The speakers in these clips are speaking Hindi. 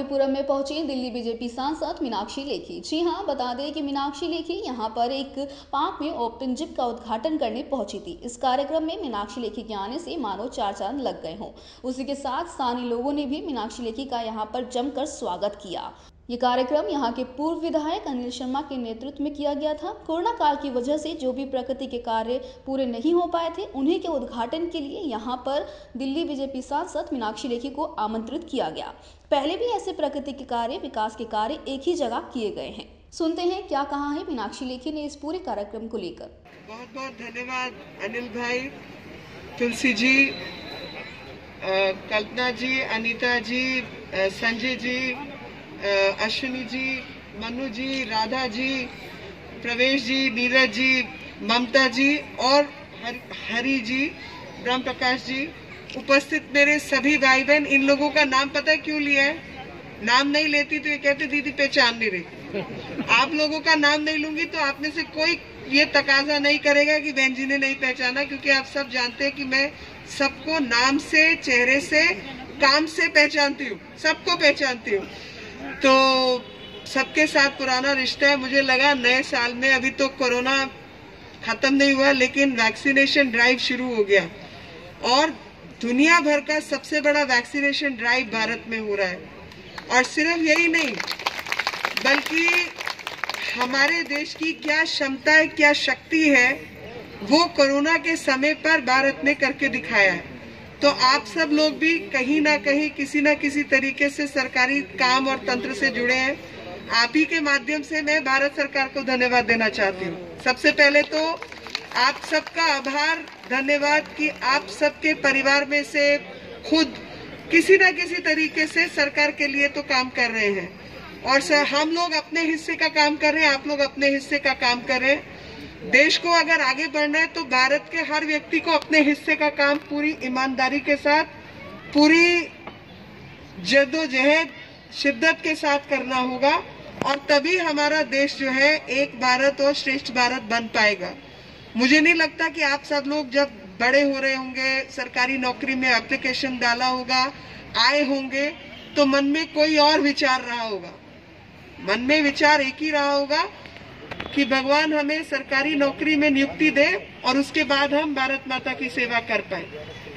पुरम में पहुंची दिल्ली बीजेपी सांसद मीनाक्षी लेखी। जी हां, बता दें कि मीनाक्षी लेखी यहां पर एक पार्क में ओपन जिम का उद्घाटन करने पहुंची थी। इस कार्यक्रम में मीनाक्षी लेखी के आने से मानो चार चांद लग गए हों। उसी के साथ स्थानीय लोगों ने भी मीनाक्षी लेखी का यहां पर जमकर स्वागत किया। ये कार्यक्रम यहां के पूर्व विधायक अनिल शर्मा के नेतृत्व में किया गया था। कोरोना काल की वजह से जो भी प्रकृति के कार्य पूरे नहीं हो पाए थे, उन्हीं के उद्घाटन के लिए यहां पर दिल्ली बीजेपी सांसद मीनाक्षी लेखी को आमंत्रित किया गया। पहले भी ऐसे प्रकृति के कार्य, विकास के कार्य एक ही जगह किए गए हैं। सुनते हैं क्या कहा है मीनाक्षी लेखी ने इस पूरे कार्यक्रम को लेकर। बहुत बहुत धन्यवाद अनिल भाई, तुलसी जी, कल्पना जी, अनीता जी, संजय जी, अश्विनी जी, मनु जी, राधा जी, प्रवेश जी, नीरज जी, ममता जी और हरी जी, ब्रह्म प्रकाश जी, उपस्थित मेरे सभी भाई बहन। इन लोगों का नाम पता है क्यों लिया है? नाम नहीं लेती तो ये कहते दीदी पहचान नहीं रही। आप लोगों का नाम नहीं लूंगी तो आप में से कोई ये तकाजा नहीं करेगा कि बहन जी ने नहीं पहचाना, क्योंकि आप सब जानते हैं कि मैं सबको नाम से, चेहरे से, काम से पहचानती हूँ, सबको पहचानती हूँ। तो सबके साथ पुराना रिश्ता है। मुझे लगा नए साल में, अभी तो कोरोना खत्म नहीं हुआ लेकिन वैक्सीनेशन ड्राइव शुरू हो गया और दुनिया भर का सबसे बड़ा वैक्सीनेशन ड्राइव भारत में हो रहा है। और सिर्फ यही नहीं, बल्कि हमारे देश की क्या क्षमता है, क्या शक्ति है, वो कोरोना के समय पर भारत ने करके दिखाया है। तो आप सब लोग भी कहीं ना कहीं, किसी ना किसी तरीके से सरकारी काम और तंत्र से जुड़े हैं। आप ही के माध्यम से मैं भारत सरकार को धन्यवाद देना चाहती हूँ। सबसे पहले तो आप सबका आभार, धन्यवाद कि आप सबके परिवार में से खुद किसी ना किसी तरीके से सरकार के लिए तो काम कर रहे हैं और हम लोग अपने हिस्से का काम कर रहे हैं, आप लोग अपने हिस्से का काम कर रहे हैं। देश को अगर आगे बढ़ना है तो भारत के हर व्यक्ति को अपने हिस्से का काम पूरी ईमानदारी के साथ, पूरी जद्दोजहद, शिद्दत के साथ करना होगा और तभी हमारा देश जो है एक भारत और श्रेष्ठ भारत बन पाएगा। मुझे नहीं लगता कि आप सब लोग जब बड़े हो रहे होंगे, सरकारी नौकरी में एप्लीकेशन डाला होगा, आए होंगे, तो मन में कोई और विचार रहा होगा। मन में विचार एक ही रहा होगा कि भगवान हमें सरकारी नौकरी में नियुक्ति दे और उसके बाद हम भारत माता की सेवा कर पाए।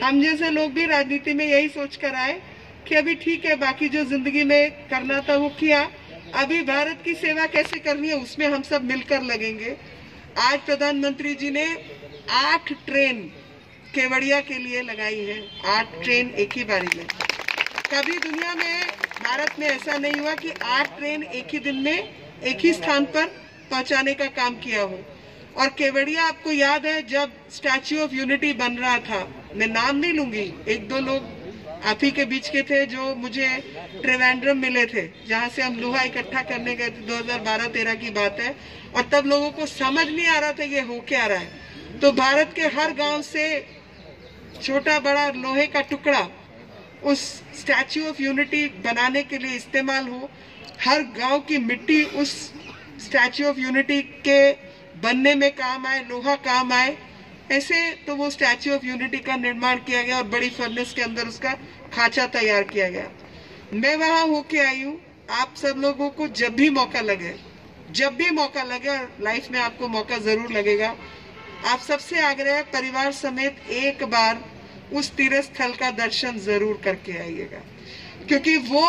हम जैसे लोग भी राजनीति में यही सोच कर आए कि अभी ठीक है, बाकी जो जिंदगी में करना था वो किया, अभी भारत की सेवा कैसे करनी है उसमें हम सब मिलकर लगेंगे। आज प्रधानमंत्री जी ने 8 ट्रेन केवड़िया के लिए लगाई है, 8 ट्रेन एक ही बारी में। कभी दुनिया में, भारत में ऐसा नहीं हुआ कि 8 ट्रेन एक ही दिन में एक ही स्थान पर पहुंचाने का काम किया हो। और केवड़िया, आपको याद है जब स्टैच्यू ऑफ यूनिटी बन रहा था, मैं नाम नहीं लूंगी, 1-2 लोग आप ही के बीच के थे जो मुझे त्रिवेंद्रम मिले थे, जहां से हम लोहा इकट्ठा करने गए थे, 2012-13 की बात है। और तब लोगों को समझ नहीं आ रहा था ये हो क्या रहा है। तो भारत के हर गांव से छोटा बड़ा लोहे का टुकड़ा उस स्टैच्यू ऑफ यूनिटी बनाने के लिए इस्तेमाल हो, हर गांव की मिट्टी उस स्टैच्यू ऑफ यूनिटी के बनने में काम आए, लोहा काम आए, ऐसे तो वो स्टैच्यू ऑफ यूनिटी का निर्माण किया गया और बड़ी फर्नेस के अंदर उसका खांचा तैयार किया गया। मैं वहां होके आई हूँ। आप सब लोगों को जब भी मौका लगे, और लाइफ में आपको मौका जरूर लगेगा, आप सबसे आग्रह है परिवार समेत एक बार उस तीर्थ स्थल का दर्शन जरूर करके आइएगा, क्योंकि वो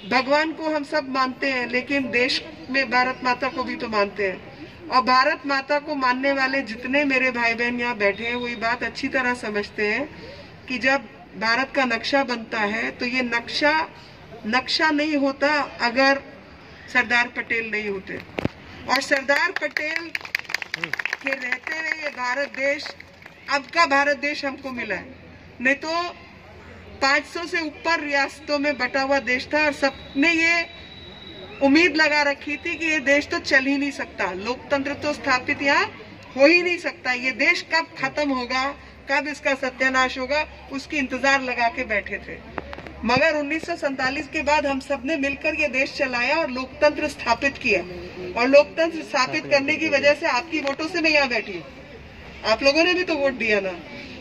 भगवान को हम सब मानते हैं लेकिन देश में भारत माता को भी तो मानते हैं। और भारत माता को मानने वाले जितने मेरे भाई बहन यहाँ बैठे हैं वो ये बात अच्छी तरह समझते हैं कि जब भारत का नक्शा बनता है तो ये नक्शा नहीं होता अगर सरदार पटेल नहीं होते। और सरदार पटेल के रहते हुए ये भारत देश, अब का भारत देश हमको मिला है, नहीं तो 500 से ऊपर रियासतों में बटा हुआ देश था और सबने ये उम्मीद लगा रखी थी कि ये देश तो चल ही नहीं सकता, लोकतंत्र तो स्थापित यहाँ हो ही नहीं सकता, ये देश कब खत्म होगा, कब इसका सत्यानाश होगा, उसकी इंतजार लगा के बैठे थे। मगर 1947 के बाद हम सबने मिलकर ये देश चलाया और लोकतंत्र स्थापित किया। और लोकतंत्र स्थापित करने की वजह से आपकी वोटों से मैं यहाँ बैठी हूँ, आप लोगों ने भी तो वोट दिया ना।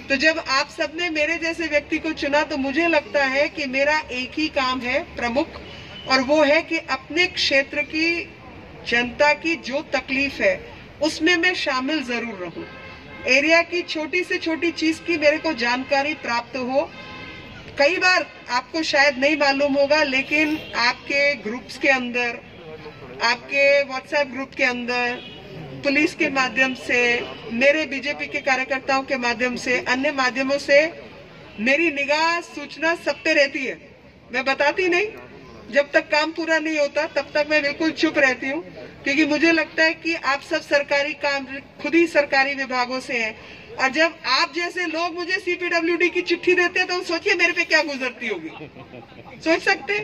तो जब आप सबने मेरे जैसे व्यक्ति को चुना तो मुझे लगता है कि मेरा एक ही काम है प्रमुख, और वो है कि अपने क्षेत्र की जनता की जो तकलीफ है उसमें मैं शामिल जरूर रहूं। एरिया की छोटी से छोटी चीज की मेरे को जानकारी प्राप्त हो। कई बार आपको शायद नहीं मालूम होगा, लेकिन आपके ग्रुप्स के अंदर, आपके व्हाट्सएप ग्रुप के अंदर, पुलिस के माध्यम से, मेरे बीजेपी के कार्यकर्ताओं के माध्यम से, अन्य माध्यमों से मेरी निगाह सूचना सब पे रहती है। मैं बताती नहीं, जब तक काम पूरा नहीं होता तब तक मैं बिल्कुल चुप रहती हूँ, क्योंकि मुझे लगता है कि आप सब सरकारी काम खुद ही सरकारी विभागों से हैं, और जब आप जैसे लोग मुझे सीपीडब्ल्यूडी की चिट्ठी देते हैं तो सोचिए मेरे पे क्या गुजरती होगी। सोच सकते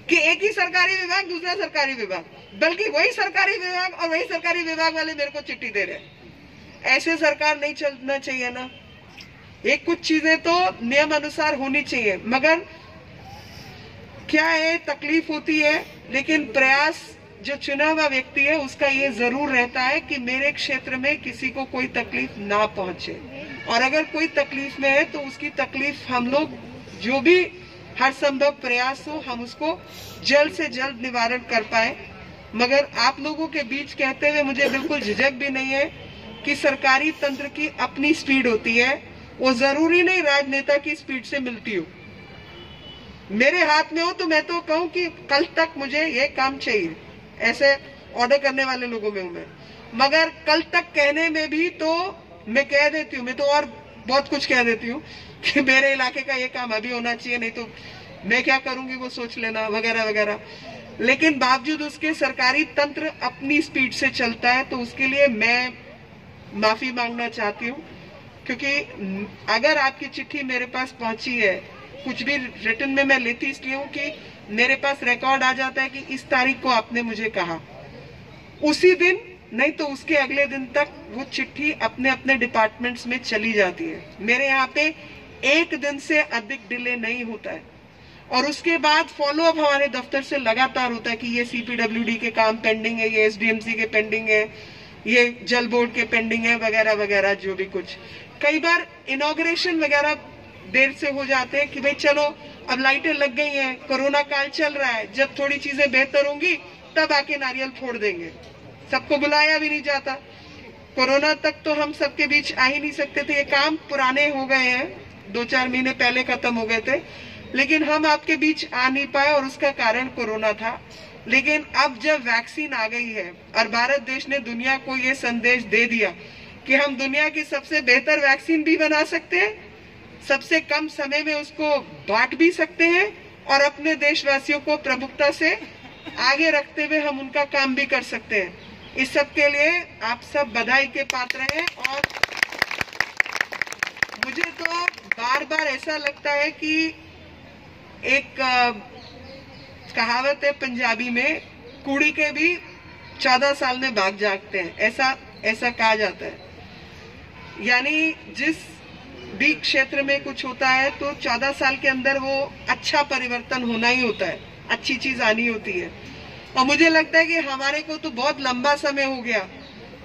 कि एक ही सरकारी विभाग, दूसरा सरकारी विभाग, बल्कि वही सरकारी विभाग और वही सरकारी विभाग वाले मेरे को चिट्ठी दे रहे हैं। ऐसे सरकार नहीं चलना चाहिए ना। एक कुछ चीजें तो नियम अनुसार होनी चाहिए, मगर क्या है, तकलीफ होती है, लेकिन प्रयास जो चुना हुआ व्यक्ति है उसका ये जरूर रहता है कि मेरे क्षेत्र में किसी को कोई तकलीफ ना पहुंचे, और अगर कोई तकलीफ में है तो उसकी तकलीफ हम लोग जो भी हर संभव प्रयास हो हम उसको जल्द से जल्द निवारण कर पाए। मगर आप लोगों के बीच कहते हुए मुझे बिल्कुल झिझक भी नहीं है कि सरकारी तंत्र की अपनी स्पीड होती है, वो जरूरी नहीं राजनेता की स्पीड से मिलती हो। मेरे हाथ में हो तो मैं तो कहूं कि कल तक मुझे ये काम चाहिए, ऐसे ऑर्डर करने वाले लोगों में हूं मैं। मगर कल तक कहने में भी तो मैं कह देती हूँ, मैं तो और बहुत कुछ कह देती हूँ कि मेरे इलाके का ये काम अभी होना चाहिए, नहीं तो मैं क्या करूंगी वो सोच लेना, वगैरह वगैरह। लेकिन बावजूद उसके सरकारी तंत्र अपनी स्पीड से चलता है, तो उसके लिए मैं माफी मांगना चाहती हूँ, क्योंकि अगर आपकी चिट्ठी मेरे पास पहुंची है, कुछ भी रिटर्न में मैं लेती इसलिए हूँ कि मेरे पास रिकॉर्ड आ जाता है कि इस तारीख को आपने मुझे कहा, उसी दिन नहीं तो उसके अगले दिन तक वो चिट्ठी अपने अपने डिपार्टमेंट्स में चली जाती है। मेरे यहाँ पे एक दिन से अधिक डिले नहीं होता है, और उसके बाद फॉलोअप हमारे दफ्तर से लगातार होता है कि ये सीपीडब्ल्यूडी के काम पेंडिंग है, ये एसडीएमसी के पेंडिंग है, ये जल बोर्ड के पेंडिंग है, वगैरह वगैरह जो भी कुछ। कई बार इनॉग्रेशन वगैरह देर से हो जाते हैं कि भाई चलो अब लाइटें लग गई हैं, कोरोना काल चल रहा है, जब थोड़ी चीजें बेहतर होंगी तब आके नारियल फोड़ देंगे। सबको बुलाया भी नहीं जाता। कोरोना तक तो हम सबके बीच आ ही नहीं सकते थे, ये काम पुराने हो गए हैं, 2-4 महीने पहले खत्म हो गए थे, लेकिन हम आपके बीच आ नहीं पाए और उसका कारण कोरोना था। लेकिन अब जब वैक्सीन आ गई है और भारत देश ने दुनिया को ये संदेश दे दिया कि हम दुनिया की सबसे बेहतर वैक्सीन भी बना सकते हैं, सबसे कम समय में उसको बांट भी सकते हैं, और अपने देशवासियों को प्रमुखता से आगे रखते हुए हम उनका काम भी कर सकते हैं। इस सब के लिए आप सब बधाई के पात्र हैं। और मुझे तो बार बार ऐसा लगता है कि एक कहावत है पंजाबी में, कुड़ी के भी 14 साल में भाग जागते हैं, ऐसा कहा जाता है। यानी जिस भी क्षेत्र में कुछ होता है तो 14 साल के अंदर वो अच्छा परिवर्तन होना ही होता है, अच्छी चीज आनी होती है। और मुझे लगता है कि हमारे को तो बहुत लंबा समय हो गया,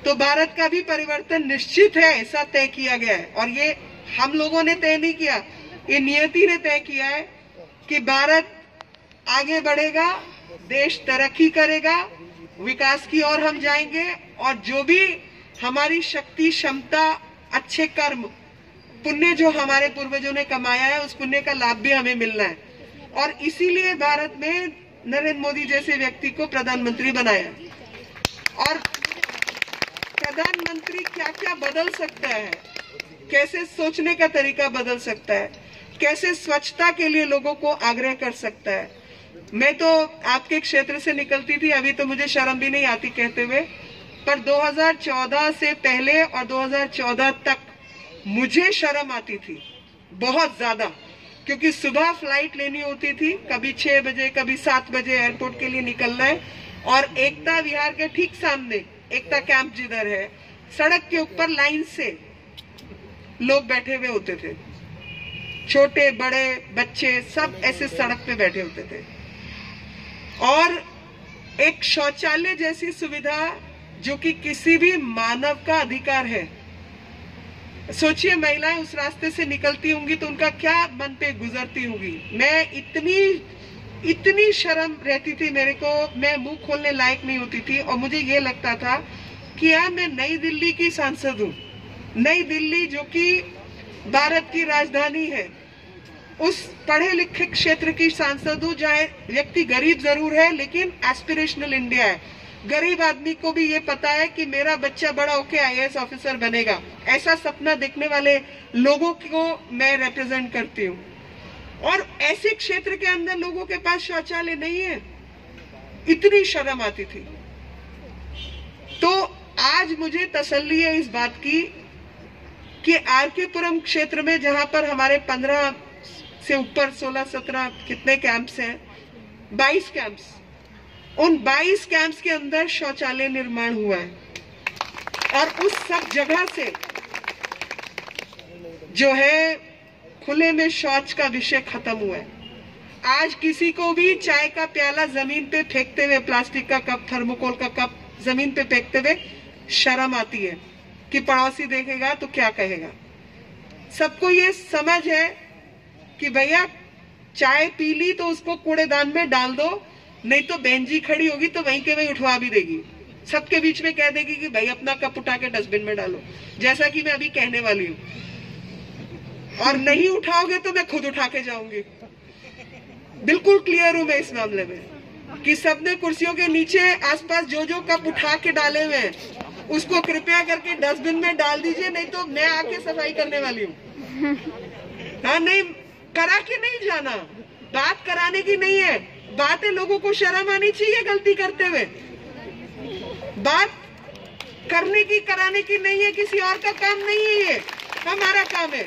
तो भारत का भी परिवर्तन निश्चित है, ऐसा तय किया गया है। और ये हम लोगों ने तय नहीं किया, ये नियति ने तय किया है कि भारत आगे बढ़ेगा, देश तरक्की करेगा, विकास की ओर हम जाएंगे, और जो भी हमारी शक्ति, क्षमता, अच्छे कर्म, पुण्य जो हमारे पूर्वजों ने कमाया है, उस पुण्य का लाभ भी हमें मिलना है। और इसीलिए भारत में नरेंद्र मोदी जैसे व्यक्ति को प्रधानमंत्री बनाया। और प्रधानमंत्री क्या क्या बदल सकता है, कैसे सोचने का तरीका बदल सकता है, कैसे स्वच्छता के लिए लोगों को आग्रह कर सकता है। मैं तो आपके क्षेत्र से निकलती थी, अभी तो मुझे शर्म भी नहीं आती कहते हुए, पर 2014 से पहले और 2014 तक मुझे शर्म आती थी बहुत ज्यादा, क्योंकि सुबह फ्लाइट लेनी होती थी, कभी 6 बजे कभी 7 बजे एयरपोर्ट के लिए निकलना है, और एकता विहार के ठीक सामने एकता कैंप जिधर है, सड़क के ऊपर लाइन से लोग बैठे हुए होते थे, छोटे बड़े बच्चे सब ऐसे सड़क पे बैठे होते थे। और एक शौचालय जैसी सुविधा जो कि किसी भी मानव का अधिकार है, सोचिए महिलाएं उस रास्ते से निकलती होंगी तो उनका क्या मन पे गुजरती होंगी। मैं इतनी शर्म रहती थी मेरे को, मैं मुंह खोलने लायक नहीं होती थी और मुझे ये लगता था कि यार मैं नई दिल्ली की सांसद हूँ। नई दिल्ली जो कि भारत की राजधानी है, उस पढ़े लिखे क्षेत्र की सांसद हूँ जहाँ व्यक्ति गरीब जरूर है लेकिन एस्पिरेशनल इंडिया है। गरीब आदमी को भी ये पता है कि मेरा बच्चा बड़ा होके आईएएस ऑफिसर बनेगा, ऐसा सपना देखने वाले लोगों को मैं रिप्रेजेंट करती हूँ। और ऐसे क्षेत्र के अंदर लोगों के पास शौचालय नहीं है, इतनी शर्म आती थी। तो आज मुझे तसल्ली है इस बात की कि आरके पुरम क्षेत्र में जहां पर हमारे 15 से ऊपर 16-17 कितने कैंप्स हैं, 22 कैंप्स, उन 22 कैंप्स के अंदर शौचालय निर्माण हुआ है और उस सब जगह से जो है खुले में शौच का विषय खत्म हुआ है। आज किसी को भी चाय का प्याला जमीन पे फेंकते हुए, प्लास्टिक का कप, थर्मोकोल का कप जमीन पे फेंकते हुए शर्म आती है कि पड़ोसी देखेगा तो क्या कहेगा। सबको ये समझ है कि भैया चाय पी ली तो उसको कूड़ेदान में डाल दो, नहीं तो बहन जी खड़ी होगी तो वहीं के वहीं उठवा भी देगी, सबके बीच में कह देगी कि भाई अपना कप उठा के डस्टबिन में डालो, जैसा कि मैं अभी कहने वाली हूँ। और नहीं उठाओगे तो मैं खुद उठा के जाऊंगी। बिल्कुल क्लियर हूं मैं इस मामले में कि सबने कुर्सियों के नीचे आसपास जो कप उठा के डाले हुए हैं उसको कृपया करके डस्टबिन में डाल दीजिए, नहीं तो मैं आके सफाई करने वाली हूँ। हाँ, नहीं करा के नहीं जाना, बात कराने की नहीं है, बात है लोगों को शर्म आनी चाहिए गलती करते हुए। बात करने की कराने की नहीं है, किसी और का काम नहीं है, ये हमारा काम है।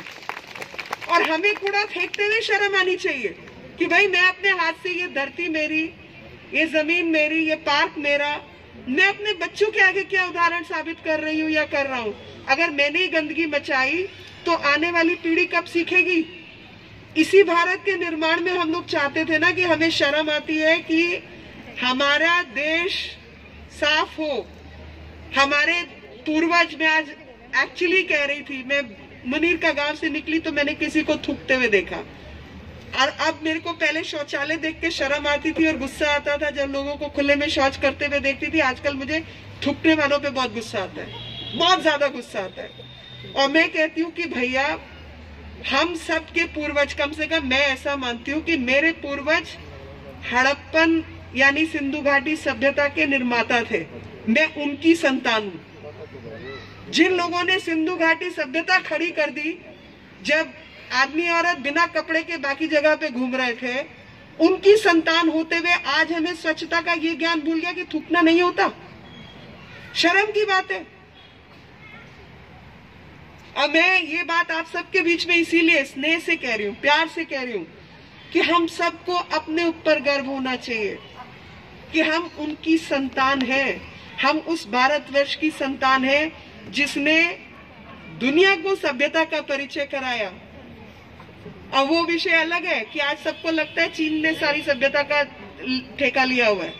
और हमें कूड़ा फेंकते हुए शर्म आनी चाहिए कि भाई मैं अपने हाथ से, ये धरती मेरी, ये जमीन मेरी, ये पार्क मेरा, मैं अपने बच्चों के आगे क्या उदाहरण साबित कर रही हूँ या कर रहा हूँ। अगर मैंने ही गंदगी मचाई तो आने वाली पीढ़ी कब सीखेगी। इसी भारत के निर्माण में हम लोग चाहते थे ना कि हमें शर्म आती है कि हमारा देश साफ हो। हमारे पूर्वज, मैं आज एक्चुअली कह रही थी, मैं मुनीर का गांव से निकली तो मैंने किसी को थूकते हुए देखा, और अब मेरे को पहले शौचालय देख के शर्म आती थी और गुस्सा आता था जब लोगों को खुले में शौच करते हुए देखती थी। आजकल मुझे थूकने वालों पे बहुत गुस्सा आता है, बहुत ज्यादा गुस्सा आता है। और मैं कहती हूँ कि भैया हम सब के पूर्वज, कम से कम मैं ऐसा मानती हूँ कि मेरे पूर्वज हड़प्पन यानी सिंधु घाटी सभ्यता के निर्माता थे, मैं उनकी संतान हूँ। जिन लोगों ने सिंधु घाटी सभ्यता खड़ी कर दी, जब आदमी औरत बिना कपड़े के बाकी जगह पे घूम रहे थे, उनकी संतान होते हुए आज हमें स्वच्छता का ये ज्ञान भूल गया कि थूकना नहीं होता। शर्म की बात है। और मैं ये बात आप सबके बीच में इसीलिए स्नेह से कह रही हूँ, प्यार से कह रही हूँ कि हम सबको अपने ऊपर गर्व होना चाहिए कि हम उनकी संतान हैं। हम उस भारतवर्ष की संतान हैं जिसने दुनिया को सभ्यता का परिचय कराया। और वो विषय अलग है कि आज सबको लगता है चीन ने सारी सभ्यता का ठेका लिया हुआ है,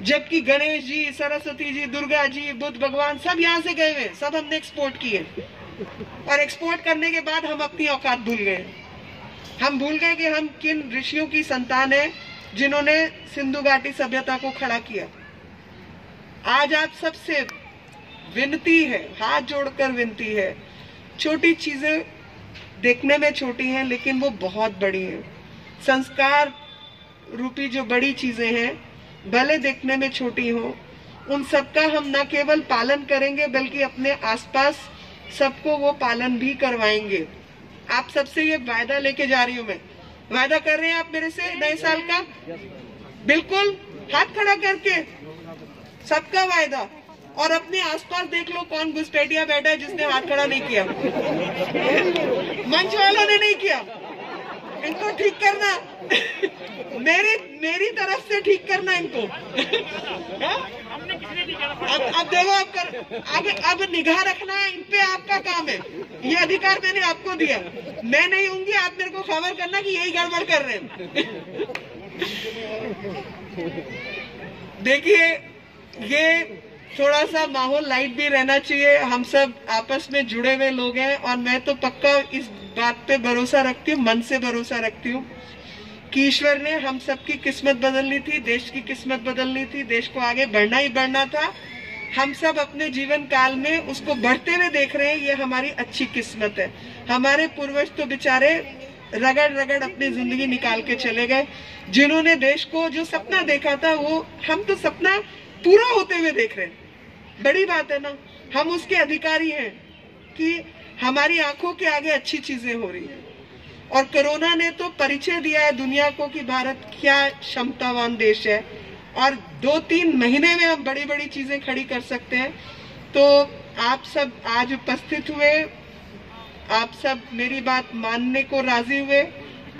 जबकि गणेश जी, सरस्वती जी, दुर्गा जी, बुद्ध भगवान सब यहाँ से गए हुए, सब हमने एक्सपोर्ट किए। और एक्सपोर्ट करने के बाद हम अपनी औकात भूल गए। हम भूल गए कि हम किन ऋषियों की संतान है जिन्होंने सिंधु घाटी सभ्यता को खड़ा किया। आज आप सबसे विनती है, हाथ जोड़कर विनती है, छोटी चीजें देखने में छोटी हैं लेकिन वो बहुत बड़ी हैं। संस्कार रूपी जो बड़ी चीजें हैं, भले देखने में छोटी हो, उन सबका हम न केवल पालन करेंगे बल्कि अपने आसपास सबको वो पालन भी करवाएंगे। आप सबसे ये वायदा लेके जा रही हूँ मैं। वायदा कर रहे हैं आप मेरे से नए साल का? बिल्कुल, हाथ खड़ा करके सबका वायदा। और अपने आसपास देख लो कौन घुसपैठिया बैठा है जिसने हाथ खड़ा नहीं किया। मंच वालों ने नहीं किया, इनको ठीक करना। मेरी तरफ से ठीक करना इनको। अब देखो, अब निगाह रखना है इन पे, आपका काम है। ये अधिकार मैंने आपको दिया, मैं नहीं होंगी, आप मेरे को खबर करना कि यही गड़बड़ कर रहे हैं। देखिए, ये थोड़ा सा माहौल लाइट भी रहना चाहिए। हम सब आपस में जुड़े हुए लोग हैं और मैं तो पक्का इस बात पे भरोसा रखती हूँ, मन से भरोसा रखती हूँ कि ईश्वर ने हम सबकी किस्मत बदलनी थी, देश की किस्मत बदलनी थी, देश को आगे बढ़ना ही बढ़ना था। हम सब अपने जीवन काल में उसको बढ़ते हुए देख रहे हैं, ये हमारी अच्छी किस्मत है। हमारे पूर्वज तो बेचारे रगड़ रगड़ अपनी जिंदगी निकाल के चले गए। जिन्होंने देश को जो सपना देखा था वो हम तो सपना पूरा होते हुए देख रहे हैं। बड़ी बात है ना, हम उसके अधिकारी हैं कि हमारी आंखों के आगे अच्छी चीजें हो रही हैं। और कोरोना ने तो परिचय दिया है दुनिया को कि भारत क्या क्षमतावान देश है और 2-3 महीने में हम बड़ी बड़ी चीजें खड़ी कर सकते हैं। तो आप सब आज उपस्थित हुए, आप सब मेरी बात मानने को राजी हुए,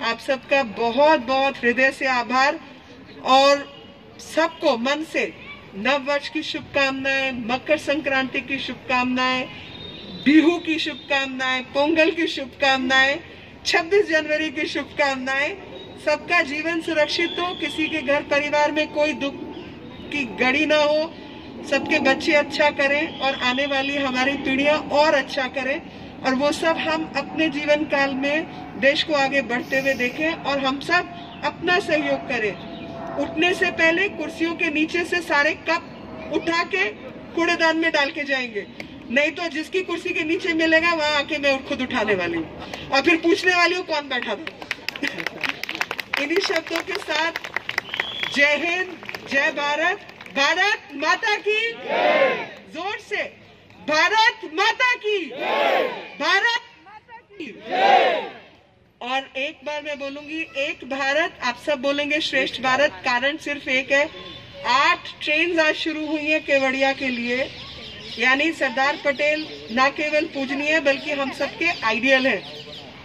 आप सबका बहुत बहुत हृदय से आभार। और सबको मन से नव वर्ष की शुभकामनाएं, मकर संक्रांति की शुभकामनाएं, बिहू की शुभकामनाएं, पोंगल की शुभकामनाएं, 26 जनवरी की शुभकामनाएं। सबका जीवन सुरक्षित हो, किसी के घर परिवार में कोई दुख की घड़ी ना हो, सबके बच्चे अच्छा करें और आने वाली हमारी पीढ़ियां और अच्छा करें। और वो सब हम अपने जीवन काल में देश को आगे बढ़ते हुए देखें और हम सब अपना सहयोग करें। उठने से पहले कुर्सियों के नीचे से सारे कप उठा के कूड़ेदान में डाल के जाएंगे, नहीं तो जिसकी कुर्सी के नीचे मिलेगा वहां आके मैं खुद उठाने वाली हूँ और फिर पूछने वाली हूँ कौन बैठा था। इन्हीं शब्दों के साथ जय हिंद, जय भारत, भारत माता की जोर से भारत माता की, भारत माता की। और एक बार मैं बोलूंगी एक भारत, आप सब बोलेंगे श्रेष्ठ भारत। कारण सिर्फ एक है, 8 ट्रेन आज शुरू हुई है केवड़िया के लिए, यानी सरदार पटेल न केवल पूजनीय बल्कि हम सबके आइडियल है।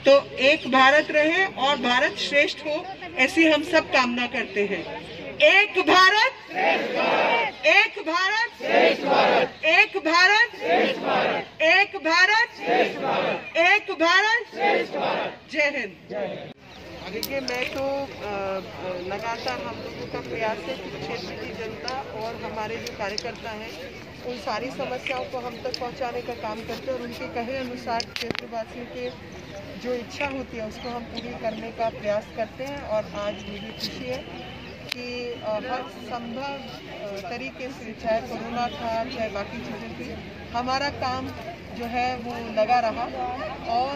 तो एक भारत रहे और भारत श्रेष्ठ हो, ऐसी हम सब कामना करते हैं। एक भारत, एक भारत, एक भारत, एक भारत, एक भारत, जय हिंद। देखिए, मैं तो लगातार हम लोगों का प्रयास है कि क्षेत्र की जनता और हमारे जो कार्यकर्ता हैं उन सारी समस्याओं को हम तक पहुंचाने का काम करते हैं और उनके कहे अनुसार क्षेत्रवासियों के जो इच्छा होती है उसको हम पूरी करने का प्रयास करते हैं। और आज मुझे खुशी है कि हर संभव तरीके से, चाहे कोरोना था चाहे बाकी चीज़ें थी, हमारा काम जो है वो लगा रहा। और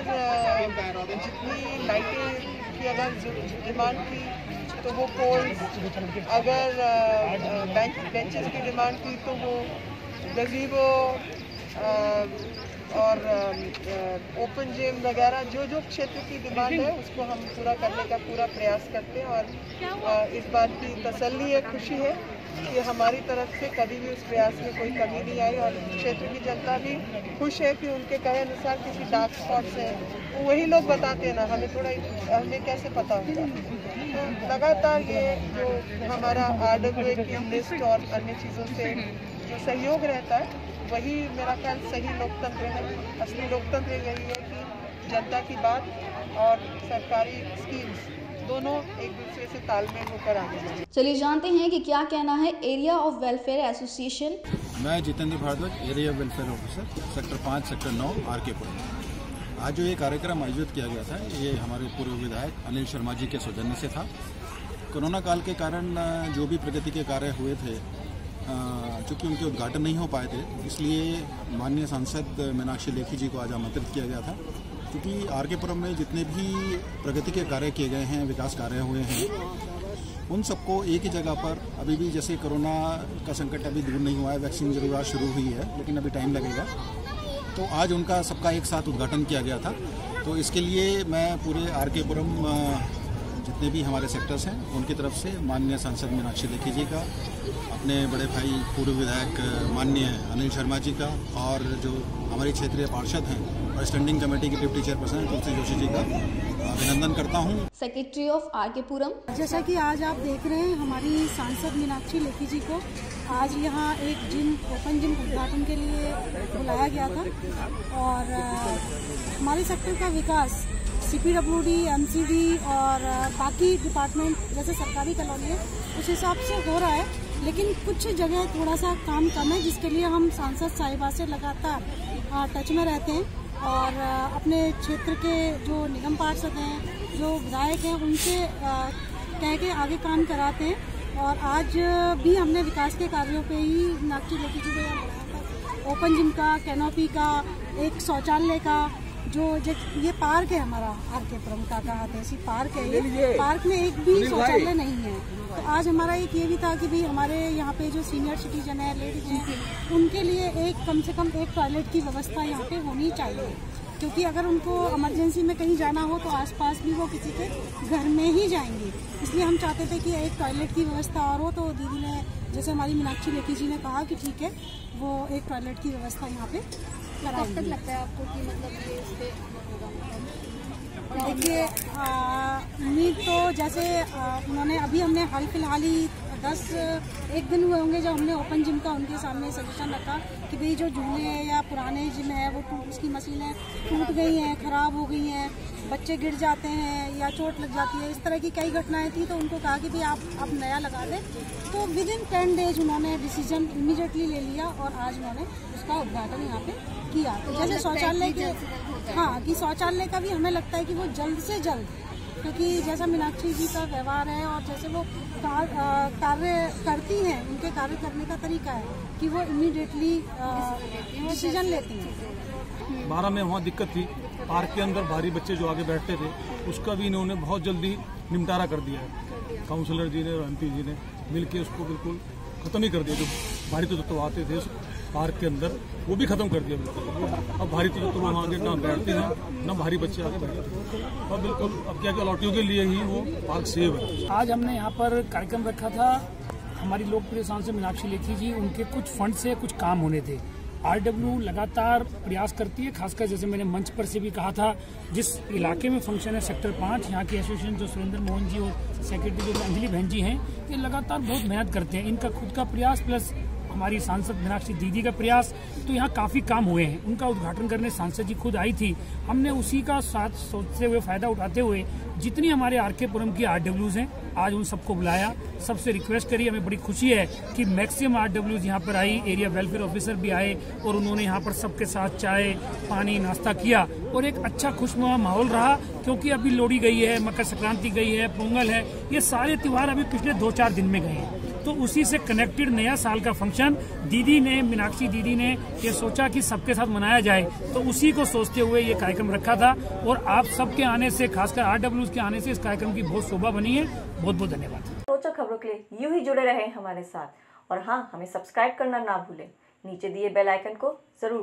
जितनी लाइटें की अगर डिमांड थी तो वो पोल्स, अगर बेंचेस की डिमांड थी तो वो गज़ीबो और ओपन जिम वगैरह, जो जो क्षेत्र की डिमांड है उसको हम पूरा करने का पूरा प्रयास करते हैं। और इस बात की तसल्ली है, खुशी है कि हमारी तरफ से कभी भी उस प्रयास में कोई कमी नहीं आई और क्षेत्र की जनता भी खुश है कि उनके कहे अनुसार किसी डार्क स्पॉट्स हैं वो वही लोग बताते हैं ना, हमें कैसे पता होगा। तो लगातार ये जो हमारा RWA की लिस्ट और अन्य चीज़ों से जो सहयोग रहता है वही मेरा ख्याल सही लोकतंत्र है। असली लोकतंत्र यही है कि जनता की बात और सरकारी स्कीम्स दोनों एक दूसरे से तालमेल होकर आगे बढ़े। चलिए जानते हैं कि क्या कहना है एरिया ऑफ वेलफेयर एसोसिएशन। मैं Jitendra Bhardwaj, area welfare officer, sector 5, sector 9, RK Puram. आज जो ये कार्यक्रम आयोजित किया गया था ये हमारे पूर्व विधायक अनिल शर्मा जी के सौजन्य से था। कोरोना काल के कारण जो भी प्रगति के कार्य हुए थे, चूँकि उनके उद्घाटन नहीं हो पाए थे, इसलिए माननीय सांसद मीनाक्षी लेखी जी को आज आमंत्रित किया गया था। क्योंकि RK पुरम में जितने भी प्रगति के कार्य किए गए हैं, विकास कार्य हुए हैं, उन सबको एक ही जगह पर, अभी भी जैसे कोरोना का संकट अभी दूर नहीं हुआ है, वैक्सीन जरूर आज शुरू हुई है लेकिन अभी टाइम लगेगा, तो आज उनका सबका एक साथ उद्घाटन किया गया था। तो इसके लिए मैं पूरे RK पुरम जितने भी हमारे सेक्टर्स हैं उनकी तरफ से माननीय सांसद मीनाक्षी लेखी जी का, अपने बड़े भाई पूर्व विधायक माननीय अनिल शर्मा जी का, और जो हमारी क्षेत्रीय पार्षद हैं और स्टैंडिंग कमेटी की डिप्टी चेयरपर्सन तुलसी जोशी जी का अभिनंदन करता हूं। सेक्रेटरी ऑफ RK पुरम। जैसा कि आज आप देख रहे हैं, हमारी सांसद मीनाक्षी लेखी जी को आज यहाँ एक जिम, ओपन जिम उद्घाटन के लिए बुलाया गया था। और हमारे सेक्टर का विकास CPWD, MCD और बाकी डिपार्टमेंट जैसे सरकारी कॉलोनी है उस हिसाब से हो रहा है। लेकिन कुछ जगह थोड़ा सा काम कम है, जिसके लिए हम सांसद साहिबा से लगातार टच में रहते हैं और अपने क्षेत्र के जो निगम पार्षद हैं, जो विधायक हैं, उनसे कह के आगे काम कराते हैं। और आज भी हमने विकास के कार्यों पे ही मीनाक्षी लेखी जी को यहाँ बुलाया था। ओपन जिम का, कैनोपी का, एक शौचालय का, जो ये पार्क है हमारा आरके पुरम का तहसील पार्क है, ये पार्क में एक भी शौचालय नहीं है। तो आज हमारा एक ये भी था कि भाई हमारे यहाँ पे जो सीनियर सिटीजन है, लेडीज हैं, उनके लिए एक कम से कम एक टॉयलेट की व्यवस्था यहाँ पे होनी चाहिए, क्योंकि अगर उनको इमरजेंसी में कहीं जाना हो तो आसपास भी वो किसी के घर में ही जाएंगे। इसलिए हम चाहते थे कि एक टॉयलेट की व्यवस्था और हो। तो दीदी ने, जैसे हमारी मीनाक्षी लेखी जी ने कहा कि ठीक है, वो एक टॉयलेट की व्यवस्था यहाँ पे कराएंगे। कब तक लगता है आपको कि मतलब ये इस पे होगा? देखिए, उम्मीद तो जैसे उन्होंने अभी हमने हाल फिलहाल ही 1 दिन हुए होंगे जब हमने ओपन जिम का उनके सामने सजेशन रखा कि भाई जो झूले या पुराने जिम है वो उसकी मशीनें टूट गई हैं, ख़राब हो गई हैं, बच्चे गिर जाते हैं या चोट लग जाती है, इस तरह की कई घटनाएं थी। तो उनको कहा कि भाई आप अब नया लगा दें। तो विदिन 10 डेज उन्होंने डिसीजन इमीडिएटली ले लिया और आज उन्होंने उसका उद्घाटन यहाँ पे किया। तो जैसे शौचालय के, हाँ, कि शौचालय का भी हमें लगता है कि वो जल्द से जल्द, क्योंकि जैसा मीनाक्षी जी का व्यवहार है और जैसे वो कार्य करती हैं, उनके कार्य करने का तरीका है कि वो इमीडिएटली डिसीजन लेती हैं। 12 में वहाँ दिक्कत थी, पार्क के अंदर भारी बच्चे जो आगे बैठते थे, उसका भी इन्होंने बहुत जल्दी निपटारा कर दिया है। काउंसलर जी ने और एमपी जी ने मिलकर उसको बिल्कुल खत्म ही कर दिया। जो भारी तत्व आते थे पार्क के अंदर, वो भी खत्म कर दिया बिल्कुल। अब भारी तत्व वहाँ आगे ना बैठते हैं, ना भारी बच्चे आगे बैठते हैं, और बिल्कुल अब क्या लौटियों के लिए ही वो पार्क सेव है। आज हमने यहाँ पर कार्यक्रम रखा था, हमारी लोकप्रिय सांसद मीनाक्षी लेखी जी, उनके कुछ फंड से कुछ काम होने थे। आरडब्ल्यू लगातार प्रयास करती है, खासकर जैसे मैंने मंच पर से भी कहा था, जिस इलाके में फंक्शन है सेक्टर 5, यहाँ के एसोसिएशन जो सुरेंद्र मोहन जी और सेक्रेटरी जो अंजलि बहन जी हैं, ये लगातार बहुत मेहनत करते हैं। इनका खुद का प्रयास प्लस हमारी सांसद मीनाक्षी दीदी का प्रयास, तो यहाँ काफ़ी काम हुए हैं। उनका उद्घाटन करने सांसद जी खुद आई थी। हमने उसी का साथ सोचते हुए, फ़ायदा उठाते हुए, जितनी हमारे आरके पुरम की आरडब्ल्यूज़ हैं, आज उन सबको बुलाया, सबसे रिक्वेस्ट करी। हमें बड़ी खुशी है कि मैक्सिमम आरडब्ल्यूज़ यहाँ पर आई, एरिया वेलफेयर ऑफिसर भी आए और उन्होंने यहाँ पर सबके साथ चाय पानी नाश्ता किया और एक अच्छा खुशनुमा माहौल रहा। क्योंकि अभी लोहड़ी गई है, मकर संक्रांति गई है, पोंगल है, ये सारे त्यौहार अभी पिछले 2-4 दिन में गए हैं। तो उसी से कनेक्टेड नया साल का फंक्शन दीदी ने, मीनाक्षी दीदी ने ये सोचा कि सबके साथ मनाया जाए, तो उसी को सोचते हुए ये कार्यक्रम रखा था। और आप सबके आने से, खासकर आरडब्ल्यूज़ के आने से इस कार्यक्रम की बहुत शोभा बनी है। बहुत बहुत धन्यवाद। रोचक खबरों के लिए यूं ही जुड़े रहें हमारे साथ, और हाँ, हमें सब्सक्राइब करना ना भूलें। नीचे दिए बेल आइकन को जरूर